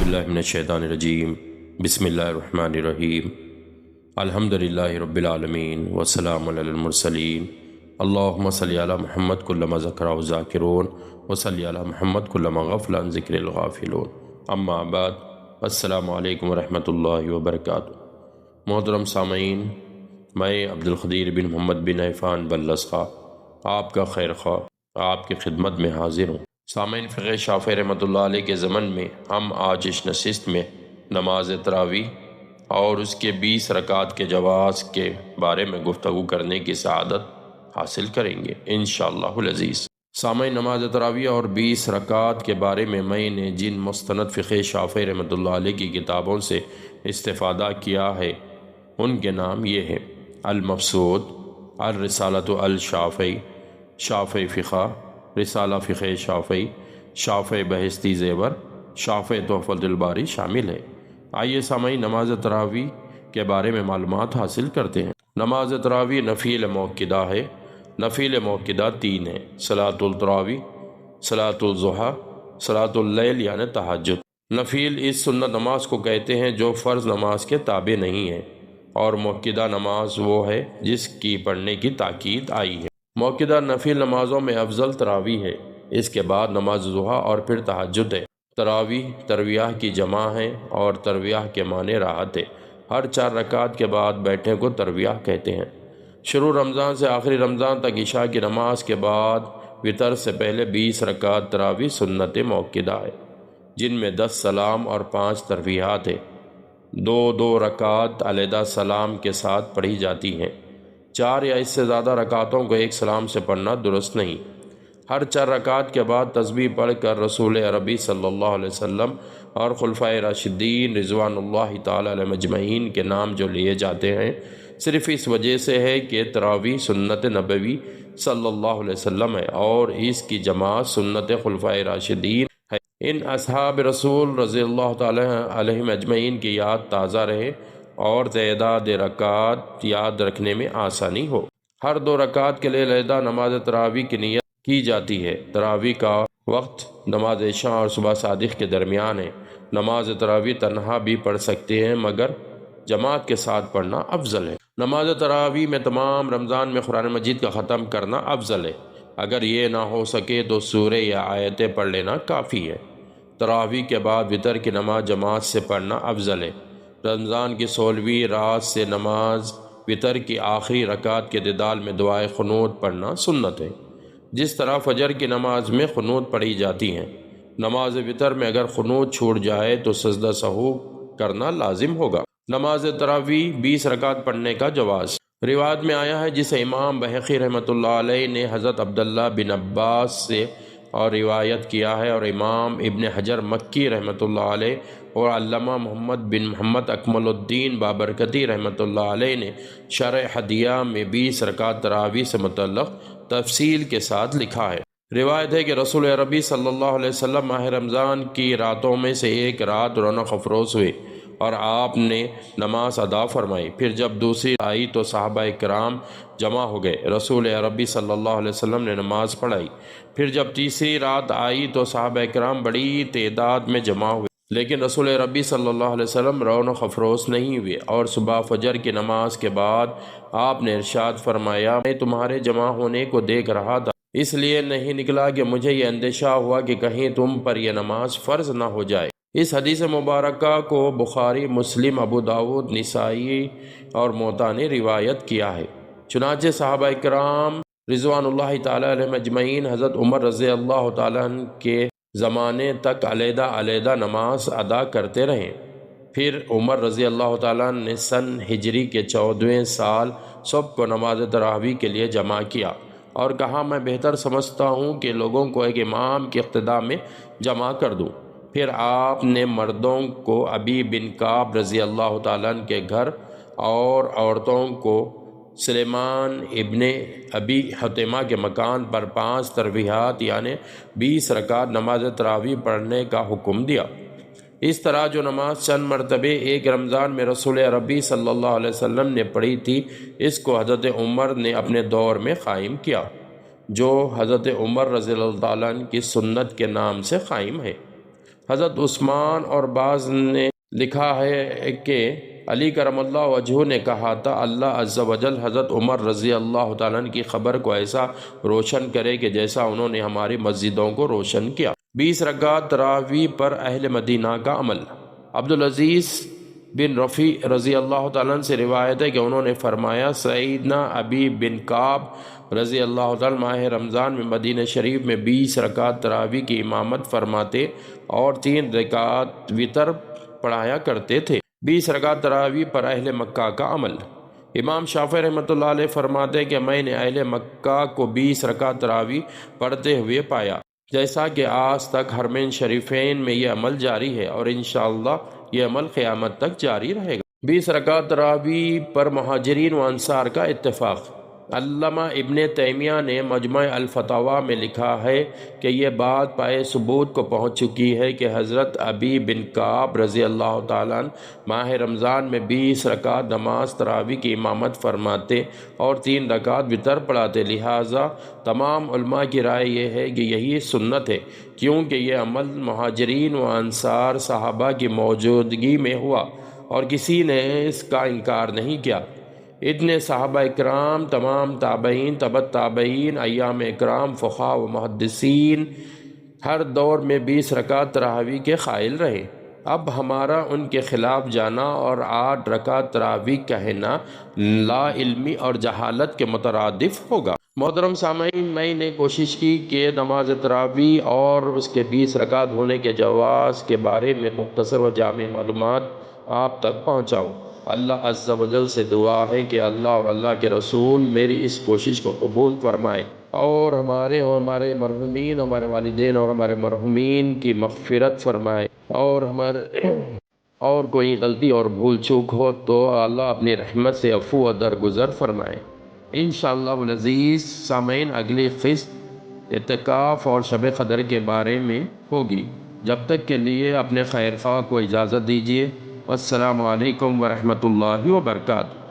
باللہ من الشیطان الرجیم بسم اللہ الرحمن الرحیم الحمدللہ رب العالمین والسلام علی المرسلین اللہم صلی علی محمد کلما ذکرہ ذاکرون وصلی علی محمد کلما غفل عن ذکر الغافلون اما بعد السلام علیکم ورحمۃ اللہ وبرکاتہ۔ محترم سامعین، میں عبدالقدیر بن محمد بن عفان بلس خواہ آپ کا خیر خواہ آپ کی خدمت میں حاضر ہوں۔ سامعین، فقہ شافعی رحمۃ اللہ علیہ کے زمن میں ہم آج اس نشست میں نماز تراویح اور اس کے 20 رکعت کے جواز کے بارے میں گفتگو کرنے کی سعادت حاصل کریں گے انشاءاللہ العزیز۔ سامعین، نماز تراویح اور 20 رکعت کے بارے میں میں نے جن مستند فقہ شافعی رحمۃ اللہ علیہ کی کتابوں سے استفادہ کیا ہے ان کے نام یہ ہیں: المبسوط، الرسالۃ الشافعی، شافعی فقہ، رسالہ فقہ شافعی، شافعی بہشتی زیور، شافعی تحفۃ الباری شامل ہے۔ آئیے سامعین، نماز تراویح کے بارے میں معلومات حاصل کرتے ہیں۔ نماز تراویح نفل موقدہ ہے۔ نفل موقدہ 3 ہیں: صلاۃ التراویح، صلاۃ الضحیٰ، صلاۃ اللیل یعنی تہجد۔ نفل اس سنت نماز کو کہتے ہیں جو فرض نماز کے تابع نہیں ہے، اور موقدہ نماز وہ ہے جس کی پڑھنے کی تاکید آئی ہے۔ موقدہ نفل نمازوں میں افضل تراویح ہے، اس کے بعد نماز ضحیٰ اور پھر تہجد ہے۔ تراویح ترویہ کی جمع ہے اور ترویہ کے معنی راحت ہے۔ ہر 4 رکعت کے بعد بیٹھنے کو ترویہ کہتے ہیں۔ شروع رمضان سے آخری رمضان تک عشاء کی نماز کے بعد وطر سے پہلے 20 رکعت تراویح سنت موقدہ ہے، جن میں 10 سلام اور 5 ترویحات ہیں۔ 2 رکعت علیحدہ سلام کے ساتھ پڑھی جاتی ہیں۔ 4 یا اس سے زیادہ رکعتوں کو ایک سلام سے پڑھنا درست نہیں۔ ہر 4 رکعت کے بعد تسبیح پڑھ کر رسول عربی صلی اللہ علیہ وسلم اور خلفائے راشدین رضوان اللہ تعالی علیہ مجمعین کے نام جو لیے جاتے ہیں، صرف اس وجہ سے ہے کہ تراویح سنت نبوی صلی اللہ علیہ وسلم ہے اور اس کی جماعت سنت خلفائے راشدین ہے۔ ان اصحاب رسول رضی اللہ تعالی علیہ مجمعین کی یاد تازہ رہے اور تعداد رکعات یاد رکھنے میں آسانی ہو۔ ہر 2 رکعت کے لیے علیحدہ نماز تراویح کی نیت کی جاتی ہے۔ تراویح کا وقت نماز عشاء اور صبح صادق کے درمیان ہے۔ نماز تراویح تنہا بھی پڑھ سکتے ہیں مگر جماعت کے ساتھ پڑھنا افضل ہے۔ نماز تراویح میں تمام رمضان میں قرآن مجید کا ختم کرنا افضل ہے۔ اگر یہ نہ ہو سکے تو سورہ یا آیتیں پڑھ لینا کافی ہے۔ تراویح کے بعد وطر کی نماز جماعت سے پڑھنا افضل ہے۔ رمضان کی 16ویں رات سے نماز وطر کی آخری رکعت کے اعتدال میں دعائے قنوت پڑھنا سنت ہے، جس طرح فجر کی نماز میں قنوت پڑھی جاتی ہیں۔ نماز وطر میں اگر قنوت چھوٹ جائے تو سجدہ سہو کرنا لازم ہوگا۔ نماز تراویح 20 رکعت پڑھنے کا جواز روایت میں آیا ہے، جسے امام بہقی رحمۃ اللہ علیہ نے حضرت عبداللہ بن عباس سے اور روایت کیا ہے، اور امام ابن حجر مکی رحمۃ اللہ علیہ اور علامہ محمد بن محمد اکمل الدین بابرکتی رحمۃ اللہ علیہ نے شرح ہدیہ میں 20 رکعت تراویح سے متعلق تفصیل کے ساتھ لکھا ہے۔ روایت ہے کہ رسول عربی صلی اللہ علیہ وسلم ماہ رمضان کی راتوں میں سے ایک رات رونق افروز ہوئے اور آپ نے نماز ادا فرمائی۔ پھر جب دوسری آئی تو صحابہ کرام جمع ہو گئے۔ رسول عربی صلی اللہ علیہ وسلم نے نماز پڑھائی۔ پھر جب تیسری رات آئی تو صحابہ کرام بڑی تعداد میں جمع ہوئے، لیکن رسول ربی صلی اللہ علیہ وسلم رونق افروز نہیں ہوئے، اور صبح فجر کی نماز کے بعد آپ نے ارشاد فرمایا، میں تمہارے جمع ہونے کو دیکھ رہا تھا، اس لیے نہیں نکلا کہ مجھے یہ اندیشہ ہوا کہ کہیں تم پر یہ نماز فرض نہ ہو جائے۔ اس حدیث مبارکہ کو بخاری، مسلم، ابو داود، نسائی اور موطا نے روایت کیا ہے۔ چنانچہ صحابہ کرام رضوان اللہ تعالی علیہ مجمعین حضرت عمر رضی اللہ تعالیٰ عنہ کے زمانے تک علیحدہ نماز ادا کرتے رہے۔ پھر عمر رضی اللہ تعالیٰ عنہ نے سن ہجری کے 14ویں سال سب کو نماز تراویح کے لیے جمع کیا اور کہا، میں بہتر سمجھتا ہوں کہ لوگوں کو ایک امام کے اقتداء میں جمع کر دوں۔ پھر آپ نے مردوں کو ابی بن کعب رضی اللہ تعالیٰ عنہ کے گھر اور عورتوں کو سلیمان ابن ابی حتیمہ کے مکان پر 5 تراویحات یعنی 20 رکعت نماز تراویح پڑھنے کا حکم دیا۔ اس طرح جو نماز چند مرتبہ ایک رمضان میں رسول عربی صلی اللہ علیہ وسلم نے پڑھی تھی، اس کو حضرت عمر نے اپنے دور میں قائم کیا، جو حضرت عمر رضی اللہ تعالیٰ عنہ کی سنت کے نام سے قائم ہے۔ حضرت عثمان اور بعض نے لکھا ہے کہ علی کرم اللہ وجہہ نے کہا تھا اللہ عز و جل حضرت عمر رضی اللہ تعالیٰ عنہ کی خبر کو ایسا روشن کرے کہ جیسا انہوں نے ہماری مسجدوں کو روشن کیا۔ 20 رکعت تراویح پر اہل مدینہ کا عمل۔ عبدالعزیز بن رفیع رضی اللہ تعالیٰ عنہ سے روایت ہے کہ انہوں نے فرمایا سیدنا ابی بن کعب رضی اللہ تعالیٰ ماہ رمضان میں مدینہ شریف میں 20 رکعت تراویح کی امامت فرماتے اور 3 رکعت وتر پڑھایا کرتے تھے۔ 20 رکعت تراویح پر اہل مکہ کا عمل۔ امام شافعی رحمۃ اللہ علیہ فرماتے کہ میں نے اہل مکہ کو 20 رکعت تراویح پڑھتے ہوئے پایا، جیسا کہ آج تک حرمین شریفین میں یہ عمل جاری ہے اور انشاءاللہ یہ عمل قیامت تک جاری رہے گا۔ 20 رکعت تراویح پر مہاجرین و انصار کا اتفاق۔ علامہ ابن تیمیہ نے مجمع الفتاوی میں لکھا ہے کہ یہ بات پائے ثبوت کو پہنچ چکی ہے کہ حضرت ابی بن کعب رضی اللہ تعالیٰ عنہ ماہ رمضان میں 20 رکعت نماز تراویح کی امامت فرماتے اور 3 رکعت وتر پڑھاتے، لہٰذا تمام علماء کی رائے یہ ہے کہ یہی سنت ہے، کیونکہ یہ عمل مہاجرین و انصار صحابہ کی موجودگی میں ہوا اور کسی نے اس کا انکار نہیں کیا۔ اتنے صحابہ اکرام، تمام تابعین، تبع تابعین، ایام اکرام، فقہاء و محدثین ہر دور میں 20 رکعت تراویح کے قائل رہے۔ اب ہمارا ان کے خلاف جانا اور 8 رکعت تراویح کہنا لا علمی اور جہالت کے مترادف ہوگا۔ محترم سامعین، میں نے کوشش کی کہ نماز تراویح اور اس کے 20 رکعت ہونے کے جواز کے بارے میں مختصر و جامع معلومات آپ تک پہنچاؤں۔ اللہ عز و جل سے دعا ہے کہ اللہ اور اللہ کے رسول میری اس کوشش کو قبول فرمائے اور ہمارے مرحومین، ہمارے والدین اور ہمارے مرحومین کی مغفرت فرمائے، اور کوئی غلطی اور بھول چوک ہو تو اللہ اپنی رحمت سے عفو و درگزر فرمائے۔ انشاءاللہ العزیز سامعین، اگلی قسط اعتکاف اور شب قدر کے بارے میں ہوگی۔ جب تک کے لیے اپنے خیر خواہ کو اجازت دیجیے۔ والسلام علیکم ورحمۃ اللہ وبرکاتہ۔